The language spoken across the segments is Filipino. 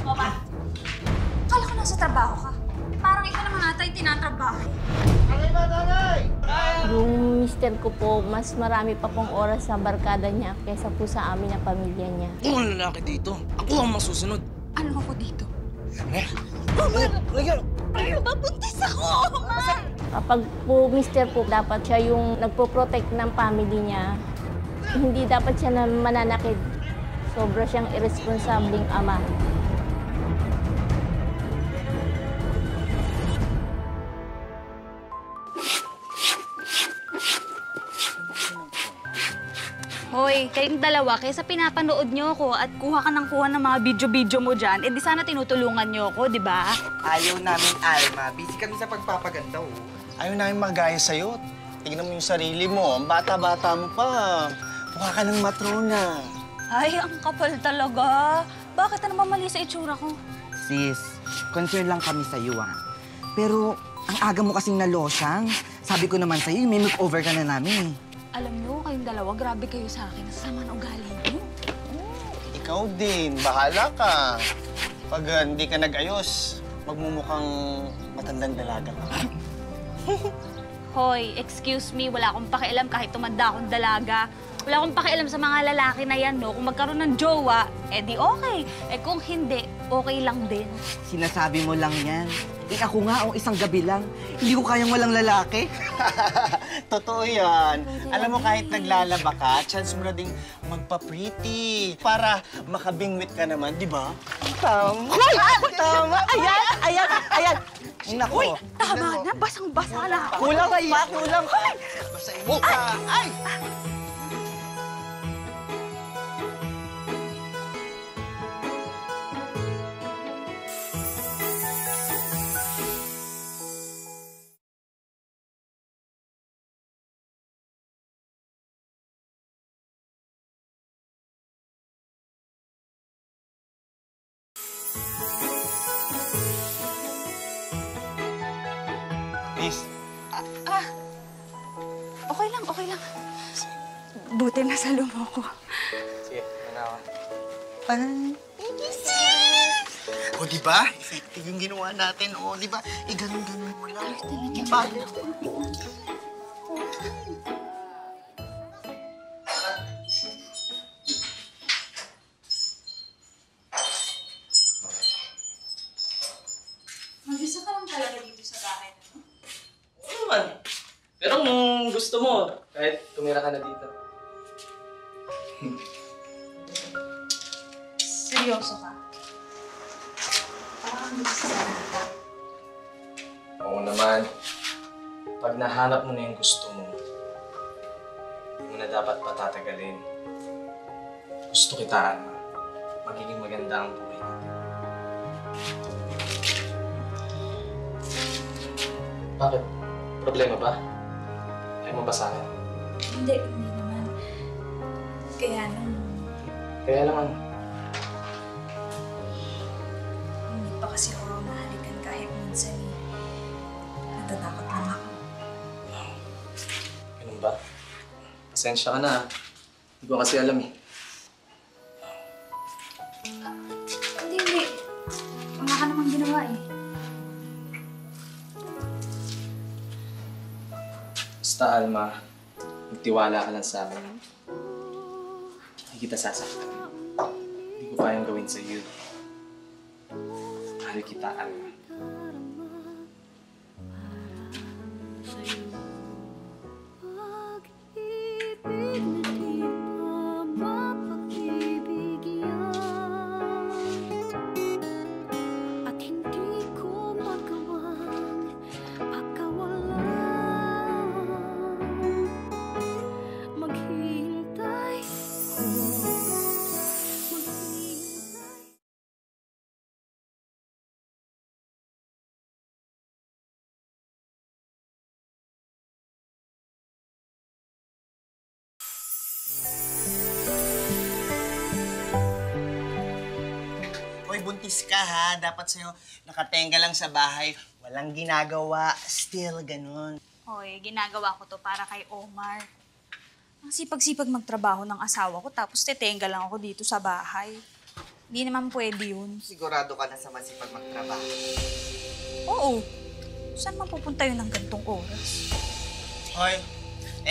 Mama, akala ko nasa trabaho ka. Parang ikaw naman ata yung tinatrabaho. Yung mister ko po, mas marami pa pong oras sa barkada niya kaysa po sa amin na pamilya niya. Kung ang lalaki dito, ako ang masusunod. Ano ako dito? Omar! Ano ba? Buntis ako, Omar! Kapag po mister po, dapat siya yung nagpo-protect ng family niya. Hindi dapat siya na mananakit. Sobra siyang irresponsableng ama. Hoy, kayong dalawa, kaysa pinapanood nyo ako at kuha ka ng mga video-video mo dyan, di sana tinutulungan nyo ako, di ba? Ayaw namin, Alma. Busy kami sa pagpapaganda, oh. Ayaw namin magaya sa'yo. Tignan mo yung sarili mo. Ang bata-bata mo pa. Mukha ka ng matrona. Ay, ang kapal talaga. Bakit ano ba mali sa itsura ko? Sis, concern lang kami sa'yo, ah. Pero ang aga mo kasing nalosyang. Sabi ko naman sa'yo, may makeover ka na namin, eh. Alam nyo, kayong dalawa, grabe kayo sa akin. Nasasama ng ugali nyo. Ikaw din. Bahala ka. Pag hindi ka nag-ayos, magmumukhang matandang dalaga ka. Hoy, excuse me, wala akong pakialam kahit tumanda akong dalaga. Wala akong pakialam sa mga lalaki na yan, no? Kung magkaroon ng jowa, di okay. Kung hindi, okay lang din. Sinasabi mo lang yan. Ako nga, isang gabi lang. Hindi ko kayang walang lalaki. Totoo yan. Alam mo, kahit naglalaba ka, chance mo na ding magpa-pretty para makabingwit ka naman, di ba? Tama. Hoy! Tama! Ayan! Naku. Uy, tama na. Basang-basa na ako. Kulang pa, kulang. Basahin mo ka. Ay! Miss, Okay lang. Buti na sa lumo ko. sige, manawa. O, di ba? Effective yung ginawa natin. O, di ba? Ganun-ganun mo lang. Diba? Mag-isa ka lang talaga dito sa bahay na to? Oo naman. Pero kung gusto mo, kahit tumira ka na dito. Seryoso ka? Parang gusto ka na. Oo naman. Pag nahanap mo na yung gusto mo, hindi mo na dapat patatagalin. Gusto kita, Alma. Magiging maganda ang buhay natin. Bakit? Problema ba? Ayaw mo ba sa akin? Hindi naman. Kaya Kaya lang ano? hindi pa kasi ako mahalikan kahit minsan natatakot lang ako. Ganun ba? Pasensya ka na. Hindi ko kasi alam eh. Hindi. Wala ka namang ginawa eh. Basta, Alma, magtiwala ka lang sa akin. Hindi kita sasaktan. Hindi ko kayang gawin sa iyo. Mahal kita, Alma. Hoy, buntis ka ha. Dapat sa'yo nakatenga lang sa bahay. Walang ginagawa. Still, ganun. Hoy, ginagawa ko to para kay Omar. Ang sipag-sipag magtrabaho ng asawa ko tapos tetenga lang ako dito sa bahay. Hindi naman pwede yun. Sigurado ka na sa masipag magtrabaho. Oo. Saan mapupunta yun ng gantong oras? Hoy,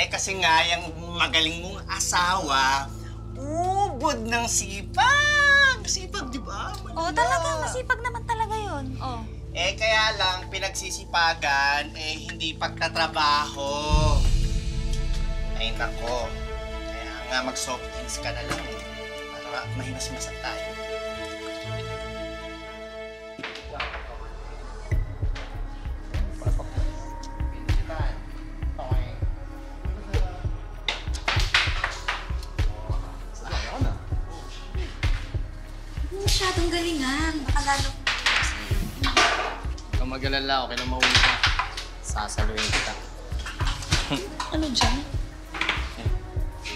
kasi nga, yung magaling mong asawa, ubod ng sipag. Sipag, di ba? Oo, talaga. Masipag naman talaga yun. Oo. Kaya lang, pinagsisipagan, hindi pagtatrabaho. Ay, nako. Kaya nga, mag-soft drinks ka na lang. Para mahimas-masak tayo. Masyadong galingan. Baka lalo. Huwag kang mag-alala, okay na mahuli ka. Sasaluhin kita. Ano dyan?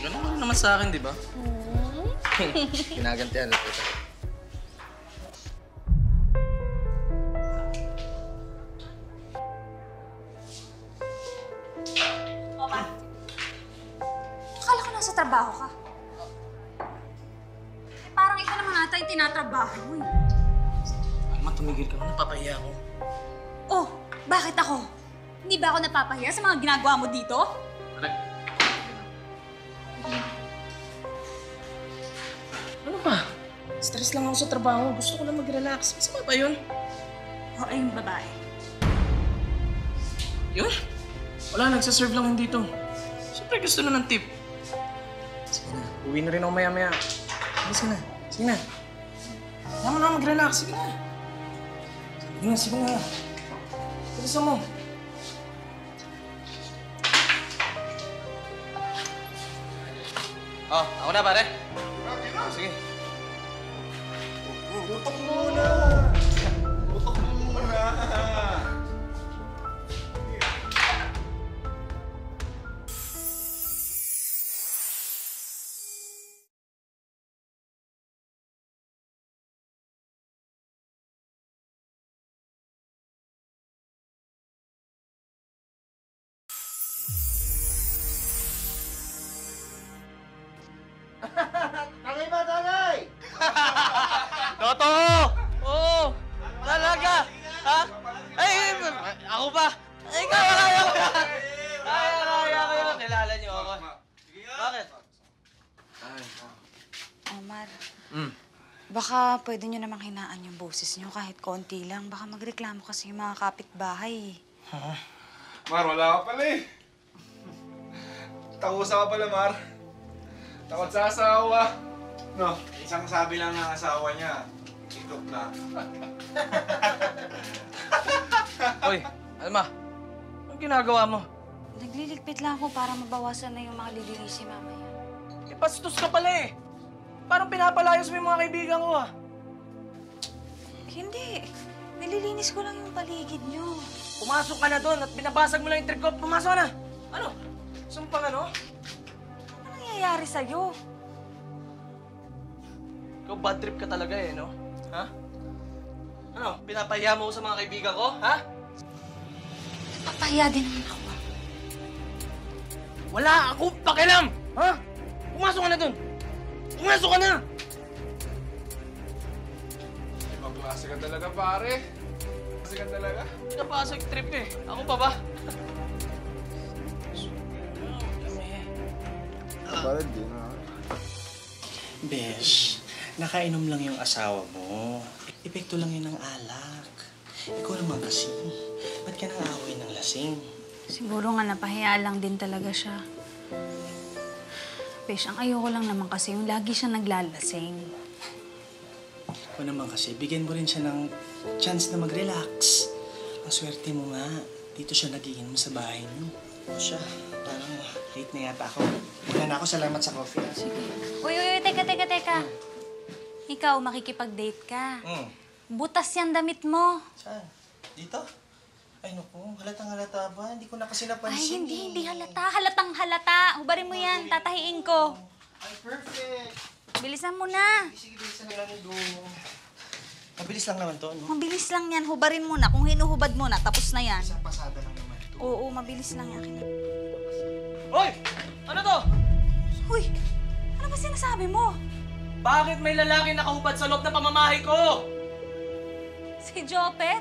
Ganun ka rin naman sa akin, di ba? Ginagantihan na kita. Opa. Akala ko nasa trabaho ka. Parang ikaw naman ata yung tinatrabaho mo eh. Alma, tumigil ka na, napapahiya ako. Oh, bakit ako? Hindi ba ako napapahiya sa mga ginagawa mo dito? Ano ba? Stress lang ako sa trabaho. Gusto ko lang mag-relax. Masama ba yun? Oh, ay yung babae. Yun? Wala, nagsaserve lang yun dito. Siyempre gusto na ng tip. Sige na, uwi na rin ako maya-maya. Sige na, sige na. Tama na mag-relax, sige na. Sige na, sige na. Bilisan mo. Oh, ako na pare. Sige. Utok muna! Utok muna! Tagay ba, tagay? Totoo! Oo! Talaga! Ha? Ay, ako ba? Ay, kaya! Kaya! Kilala niyo ako. Bakit? Omar, Hmm. baka pwede nyo namang hinaan yung boses nyo kahit konti lang. Baka magreklamo kasi yung mga kapitbahay. Mar, wala ka pala eh. Takusa ka pala, Mar. Takot sa asawa. No, isang sabi lang ng asawa niya, itok na. Hoy, Alma. Anong ginagawa mo? Nagliligpit lang ako para mabawasan na yung mga lilinisin mamaya. Pastos ka pala eh. Parang pinapalayas mo yung mga kaibigan ko ah. Hindi. Nililinis ko lang yung paligid nyo. Pumasok ka na doon at binabasag mo lang yung trip ko. Pumasok ka na. Ano? Sumpang ano? Ano nangyayari sa'yo? Ikaw bad trip ka talaga eh, no? Ha? Ano? Pinapahiya mo ko sa mga kaibigan ko? Ha? Papahiya din naman ako. Wala akong pakialam! Ha? Pumasok ka na doon! Pumasok ka na! Ibang klase ka talaga, pare. Klase ka talaga. Pinapasag trip eh. Ako pa ba? Parang din, ha? Besh, nakainom lang yung asawa mo. Epekto lang yun ng alak. Ikaw naman kasi, ba't ka nang aaway ng lasing? Siguro nga napahiya lang din talaga siya. Besh, ang ayoko lang naman kasi yung lagi siya naglalasing. Ikaw naman kasi, bigyan mo rin siya ng chance na mag-relax. Ang swerte mo nga, dito siya nagiinom sa bahay niyo. O siya, parang late na yata ako. Wala na ako, salamat sa coffee. Sige. Uy, teka. Ikaw, makikipag-date ka. Butas yan damit mo. Saan? Dito? Ay, naku, halatang-halata ba? Hindi ko na kasi napansin. Ay, hindi halata. Halatang halata. Hubarin mo yan. Tatahiin ko. Ay, perfect. Bilisan mo na. Sige, bilisan na lang doon. Mabilis lang naman to, no? Mabilis lang yan. Hubarin mo na. Kung hinuhubad mo na, tapos na yan. Isang pasada lang naman to. Oo, mabilis lang yan. Hoy! Ano to? Uy, ano ba sinasabi mo? Bakit may lalaki nakahubad sa loob ng pamamahay ko? Si Jopet?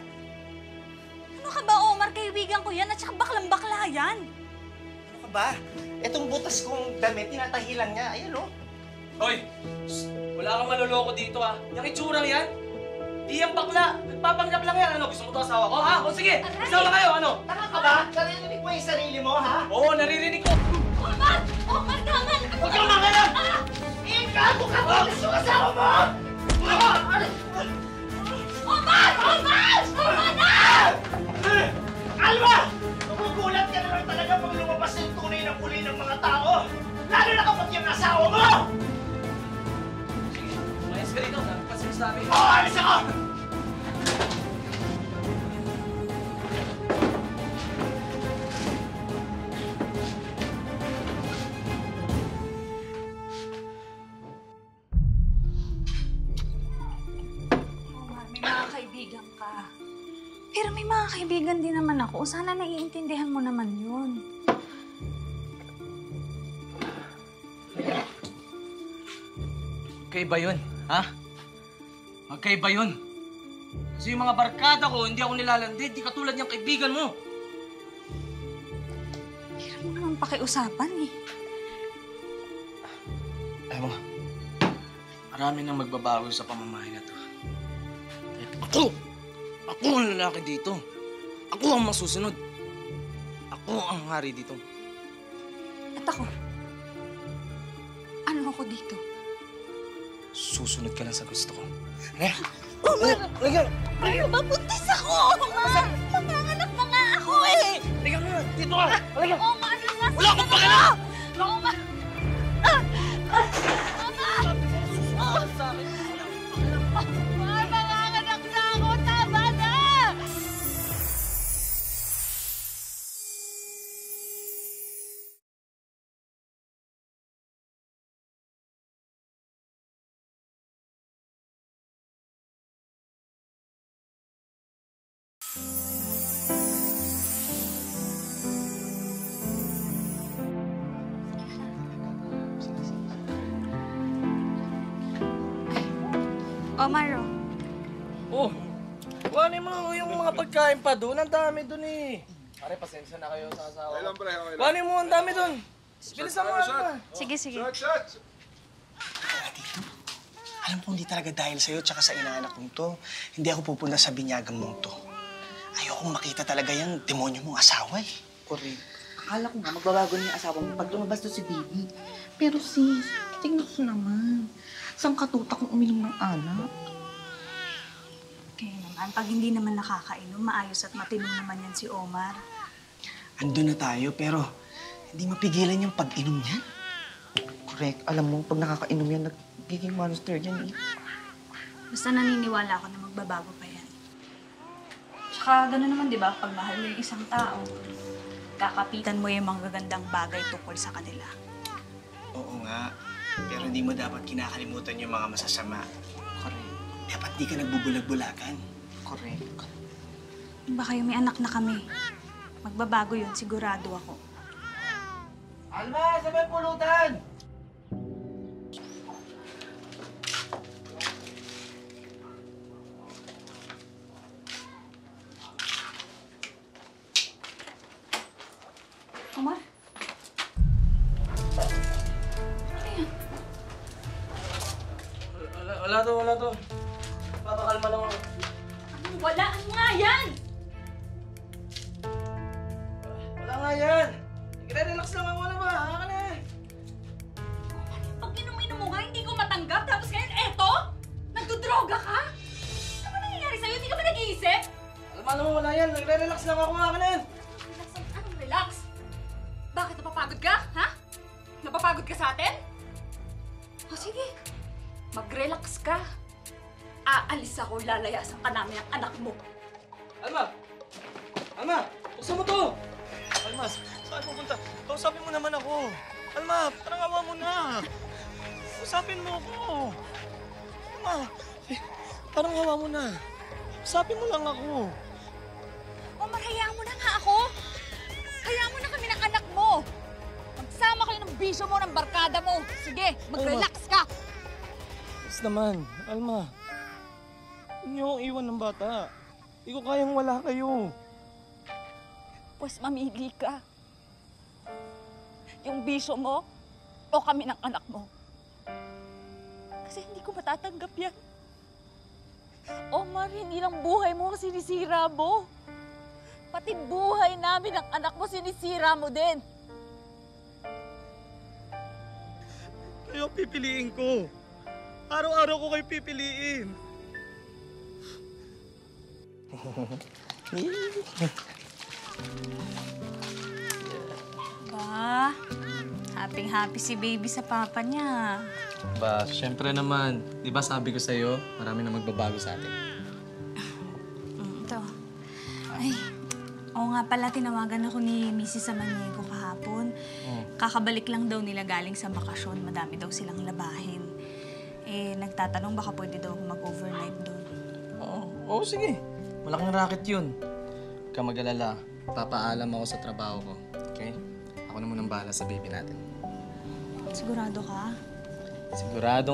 Ano ka ba, Omar? Kaibigan ko yan at saka baklang-bakla yan. Ano ka ba? Etong butas kong damit, tinatahi lang niya. Ayan, oh. Hoy! Wala kang maloloko dito, ha? Yung itsurang yan? Di yan bakla. Nagpapanggap lang yan. Ano, gusto mo ito asawa ko, ha? O sige, isama kayo, ano? Tanga ka ba? Naririnig mo yung sarili mo, ha? Oo, naririnig ko. Omar! Omar, tama na! Huwag kang mangalap! Ikago ka mo! Gusto ka asawa mo! Omar! Omar! Omar na! Alma! Magugulat ka na lang talaga pag lumabas yung tunay ng uli ng mga tao! Lalo na kapag yung asawa mo! Sige, umayos ka rito. Dapat kasi sa amin. Oo, alis ako! Omar, may mga kaibigan ka. Pero may mga kaibigan din naman ako. Sana naiintindihan mo naman yun. Magkaiba yun, ha? Magkaiba yun. Kasi yung mga barkada ko, hindi ako nilalandi. Di katulad niyang kaibigan mo. Hirap mo naman pakiusapan eh. Alam mo, marami nang magbabago sa pamamahay na to. At ako ang lalaki dito. Ako ang masusunod. Ako ang hari dito. At ako? Ano ako dito? Susunod ka lang sa gusto ko. Omar! Ay, mabuntis ako! Omar! Manganganak na nga ako eh! Halika nga! Dito ka! Halika! Omar! Ano nga? Wala akong pakila! Omar! Omar, manganganak na ako! Tama na! Omar, Oh! Kuhanin mo yung mga pagkain pa doon. Ang dami doon eh. Pare, pasensya na kayo sa asawa. Okay lang, pre. Okay lang. Kuhanin mo, ang dami doon. Bilisan mo, ano ba? Sige, sige. Shot! Alam ko hindi talaga dahil sa'yo tsaka sa inaanak kong to. Hindi ako pupunta sa binyagang mong to. Ayokong makita talaga yung demonyo mong asawa eh. Correct. Akala ko nga magbabago na yung asawa mo pag lumabas to si baby. Pero sis, tingnan ko naman. Saan katutak kung uminom ng alak? Kaya naman, pag hindi naman nakakainom, maayos at matinong naman yan si Omar. Andun na tayo pero hindi mapigilan yung pag-inom niyan. Correct. Alam mo, pag nakakainom yan, nagiging monster yan eh. Basta naniniwala ako na magbabago pa yan. Tsaka gano'n naman, di ba? Pag mahal mo yung isang tao, kakapitan mo yung mga gagandang bagay tungkol sa kanila. Oo nga. Pero hindi mo dapat kinakalimutan yung mga masasama. Correct. Dapat di ka nagbubulag-bulagan. Correct. Baka yung may anak na kami. Magbabago yun, sigurado ako. Alma, sabay pulutan! Omar? Wala to. Papakalma lang ako. Ano? Wala nga yan! Wala nga yan. Nagre-relax lang ako na ba? Haka ka na. Pag inom-inom mo nga, hindi ko matanggap. Tapos ngayon, eto? Nagdodroga ka? Ano ba nangyayari sa'yo? Hindi ka ba nag-iisip? Alam mo, wala yan. Nagre-relax lang ako. Haka na. Relax ang anong relax? Bakit napapagod ka? Ha? Napapagod ka sa atin? O sige, mag-relax ka. Aalis ako, lalayasan ka namin ang anak mo. Alma! Alma! Buksan mo to! Alma, saan pupunta? Kausapin mo naman ako. Alma, parang awa mo na. Kausapin mo ako. Alma, parang awa mo na. Kausapin mo lang ako. Omar, hayaan mo na nga ako. Hayaan mo na kami ng anak mo. Magsama kayo ng bisyo mo, ng barkada mo. Sige, mag-relax ka. Relax naman. Alma. Huwag niyo akong iwan ng bata. Hindi ko kayang wala kayo. Pues mamili ka. Yung bisyo mo o kami ng anak mo. Kasi hindi ko matatanggap yan. Omar, hindi lang buhay mo ang sinisira mo. Pati buhay namin ng anak mo sinisira mo din. Kayo pipiliin ko. Araw-araw ko kayo pipiliin. Ba, happy si baby sa papa niya. Ba, syempre naman. Di ba sabi ko sa'yo, marami na magbabago sa atin. Ito. Ay, oo nga pala, tinawagan ako ni Mrs. Samaniego kahapon. Kakabalik lang daw nila galing sa bakasyon. Madami daw silang labahin. Eh, nagtatanong baka pwede daw ako mag-overnight doon. Oo, sige. Malaking racket yun. Huwag ka mag-alala. Papaalam ako sa trabaho ko. Okay? Ako na munang bahala sa baby natin. Sigurado ka?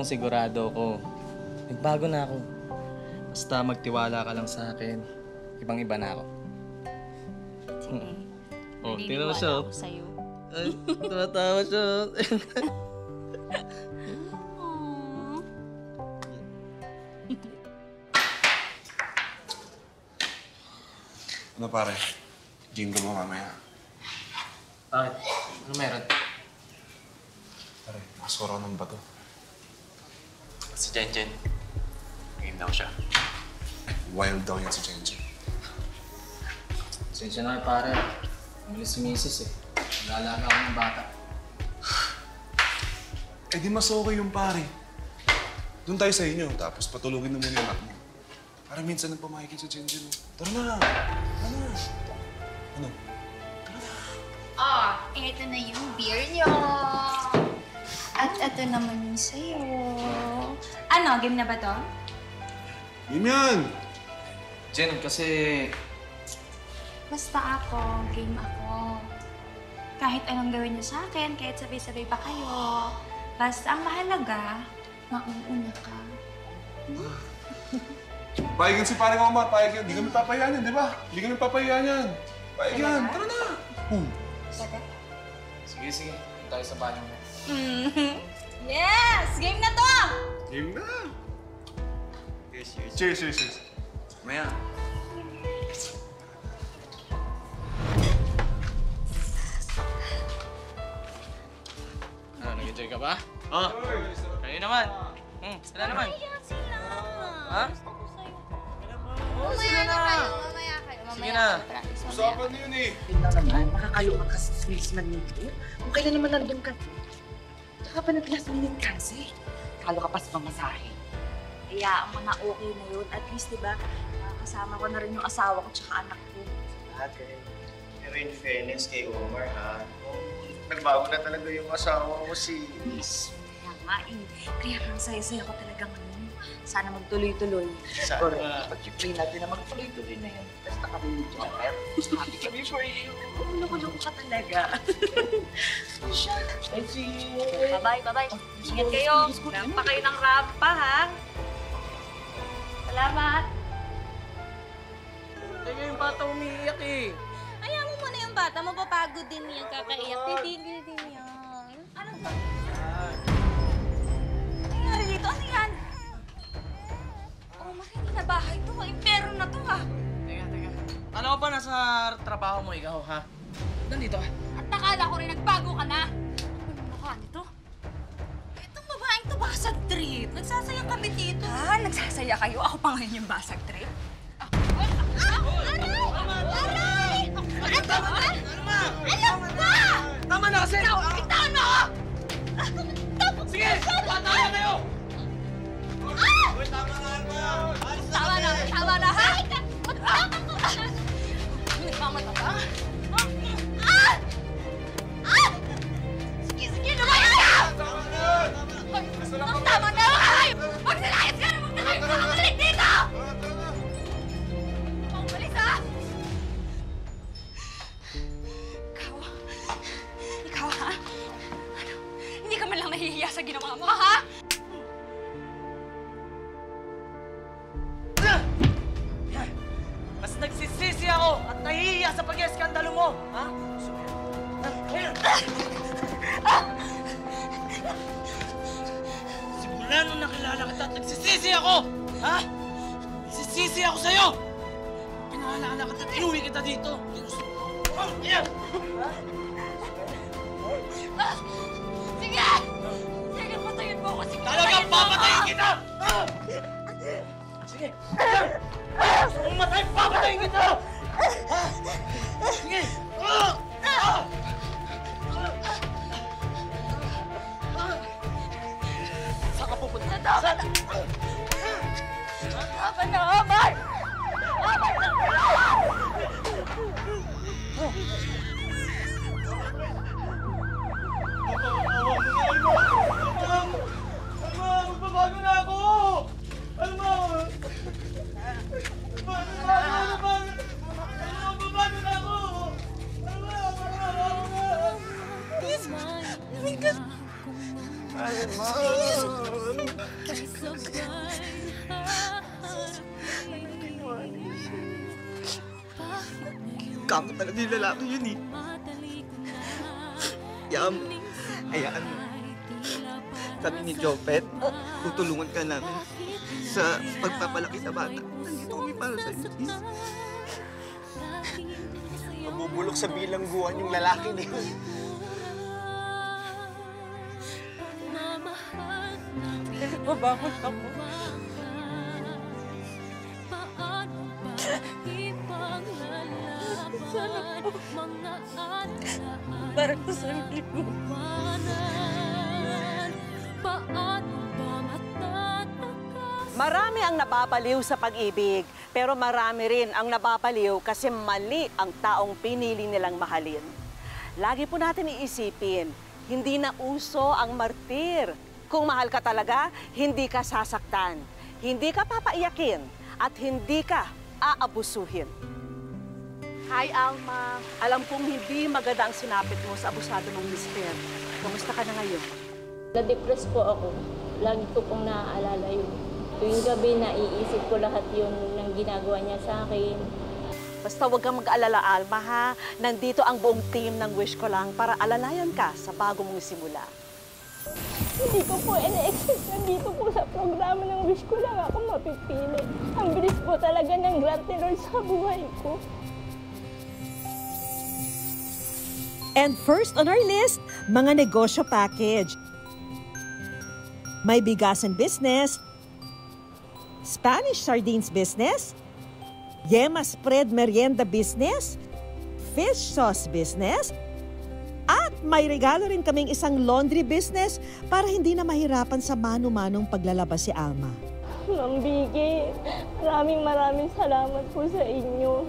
Sigurado ko. Nagbago na ako. Basta magtiwala ka lang sa akin. Ibang-iba na ako. Sige. Oh, tingnan mo Naniniwala siya. ako sa'yo. Ay, tumatawa siya. Ano pare? Jingo mo mamaya. Bakit? Ano meron? Pare, nakasura ng bato. Si Jen. Ngayon daw siya. Wild daw yan si Chenji. Sensya na pare. Umalis si Mrs. eh. Nag-aalaga ako ng bata. Eh di mas okay yung pare. Doon tayo sa inyo, tapos patulugin na muna yung anak mo. Para minsan nang pamahikin si Chenji mo. Tara na! Tara na! Ano? Ito na yung beer nyo. At ito naman yung sa'yo. Ano, game na ba to? Game yan! Jen, kasi... Basta ako, game ako. Kahit anong gawin niyo sa akin, kahit sabay-sabay pa kayo. Basta ang mahalaga, mauuna ka. Payag yan si pare ko, Omar. Payag yan. Di kami papayaan yan, di ba? Di kami papayaan yan. Payag yan. Tara na! Sige. Tayo sa banyo mo. Yes! Game na to! Game na! Cheers. Maya. Ano, nag-enjoy ka ba? Oo. Kayo naman. Sila naman. Ha? Mamaya na kayo. Sige na. Usapan na yun eh. Tingnan naman, makakayo ka kasi sa Swiss man nito. Kung kailan naman nandun ka. Tsaka pa nag-last minute kasi. Kalo ka pa sa pamasahe. Kaya mo na okay na yun. At least, diba, kasama ko na rin yung asawa ko tsaka anak ko. Okay. Pero in fairness kay Omar, ha? Nagbago na talaga yung asawa mo si Liz. Kaya nga eh. Kaya nga saya-saya ko talaga ngayon. Sana magtuloy-tuloy. Sana Pag-pray natin na magtuloy-tuloy na yun. Tapos nakamili dyan. Happy kami for you. Loko-loko ka talaga. I see you. Bye-bye. Ingat kayo. Rampa kayo ng rampa, ha? Salamat. Teka, yung bata umiiyak eh. Ayaw mo muna yung bata, mapapagod din yan, kakaiyak. Titigil din yan. Ano ba? Nangyari dito? Ano yan? Oh, hindi na bahay to. Impero na to, ha? Teka. Ano ba nasa trabaho mo ikaw, ha? Nandito ka. At nakala ko rin nagbago ka na. Ano mukha nito? Itong babaeng to basag trip. Nagsasaya kami dito. Ha? Nagsasaya kayo? Ako pa ngayon yung basag trip? Tama na kasi! Bitawan mo ako! Sige! Bata na kayo! Tama na, ha? Nagmamata ka? Sige, lumayas ka! Tama na! Magsilayas ka na! Magsilayas dito! Umalis, ha? Ikaw, ha? Ano? Hindi ka man lang nahihiya sa ginawa mo, ha? sa pag-ieskandalo mo, ha? Simula nung nakilala kita at nagsisisi ako, ha? Nagsisisi ako sa'yo! Pinaalala kita at inuwi kita dito. Sige! Sige, patayin mo ako! Sige, Talagang papatayin kita! Sige! Gusto mong matay, papatayin kita! Ha? Sige! Saan ka pupunta? Saan? Tama na, Omar! Omar na! Magbabago na ako! Alma! Magbabago na ako! Alma! Please! Kamo talaga yung lalaki yun eh. Yam, hayaan mo. Sabi ni Jopet, tutulungan ka namin sa pagpapalaki sa bata. Nandito kami para sa'yo, sis. Mabubulok sa bilangguan yung lalaki na yun. Babakot ako. Sana po. Para sa sarili ko. Marami ang napapaliw sa pag-ibig, pero marami rin ang napapaliw kasi mali ang taong pinili nilang mahalin. Lagi po natin iisipin, hindi na uso ang martir. Kung mahal ka talaga, hindi ka sasaktan, hindi ka papaiyakin, at hindi ka aabusuhin. Hi, Alma. Alam kong hindi maganda ang sinapit mo sa abusado ng mister. Kamusta ka na ngayon? Na-depress po ako. Lagi ko pong naaalala yun. Tuwing gabi, naiisip ko lahat yun ng ginagawa niya sa akin. Basta huwag kang mag-alala, Alma, ha? Nandito ang buong team ng Wish Ko Lang para alalayan ka sa bago mong simula. Hindi ko po ina-expect na dito po sa programa ng Wish Ko Lang ako mapipili. Ang bilis po talaga ng grant ni Lord sa buhay ko. And first on our list, mga negosyo package. May bigasan business, Spanish sardines business, Yema spread merienda business, fish sauce business, at may regalo rin kaming isang laundry business para hindi na mahirapan sa mano-manong paglalabas si Alma. Ma'am Biggie, maraming salamat po sa inyo.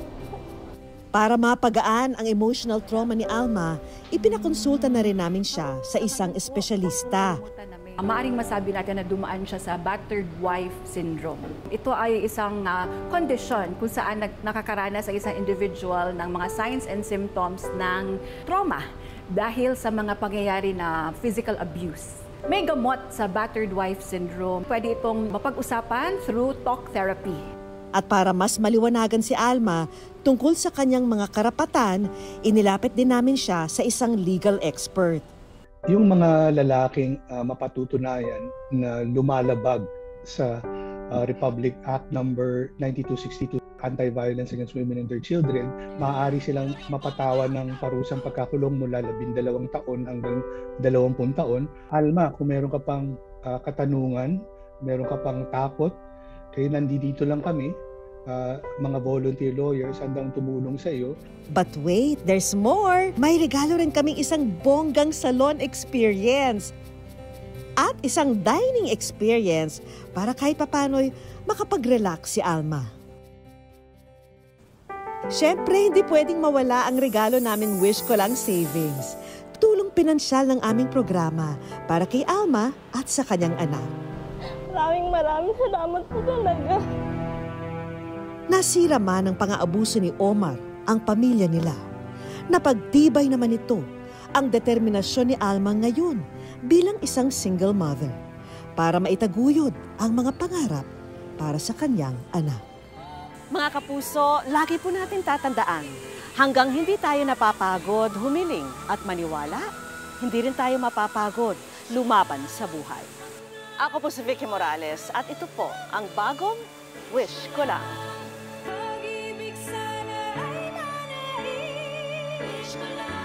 Para mapagaan ang emotional trauma ni Alma, ipinakonsulta na rin namin siya sa isang espesyalista. Maaring masabi natin na dumaan siya sa battered wife syndrome. Ito ay isang kondisyon kung saan nakakaranas ang isang individual ng mga signs and symptoms ng trauma dahil sa mga pangyayari na physical abuse. May gamot sa battered wife syndrome. Pwede itong mapag-usapan through talk therapy. At para mas maliwanagan si Alma tungkol sa kanyang mga karapatan, inilapit din namin siya sa isang legal expert. Yung mga lalaking mapatutunayan na lumalabag sa Republic Act number 9262, Anti-Violence Against Women and Their Children, maaari silang mapatawan ng parusang pagkakulong mula 12 taon hanggang 20 taon. Alma, kung meron ka pang katanungan, meron ka pang takot, kaya nandito lang kami, mga volunteer lawyers, handang tumulong sa iyo. But wait, there's more! May regalo rin kaming isang bonggang salon experience at isang dining experience para kahit papano'y makapag-relax si Alma. Siyempre, hindi pwedeng mawala ang regalo namin Wish Ko Lang Savings. Tulong pinansyal ng aming programa para kay Alma at sa kanyang anak. Maraming salamat po talaga. Nasira man ang pang-aabuso ni Omar ang pamilya nila. Napagtibay naman ito ang determinasyon ni Alma ngayon bilang isang single mother para maitaguyod ang mga pangarap para sa kanyang anak. Mga kapuso, lagi po natin tatandaan, Hanggang hindi tayo napapagod humiling at maniwala, hindi rin tayo mapapagod lumaban sa buhay. Ako po si Vicky Morales at ito po ang bagong Wish Ko Lang. Pag-ibig sana ay manais ko lang.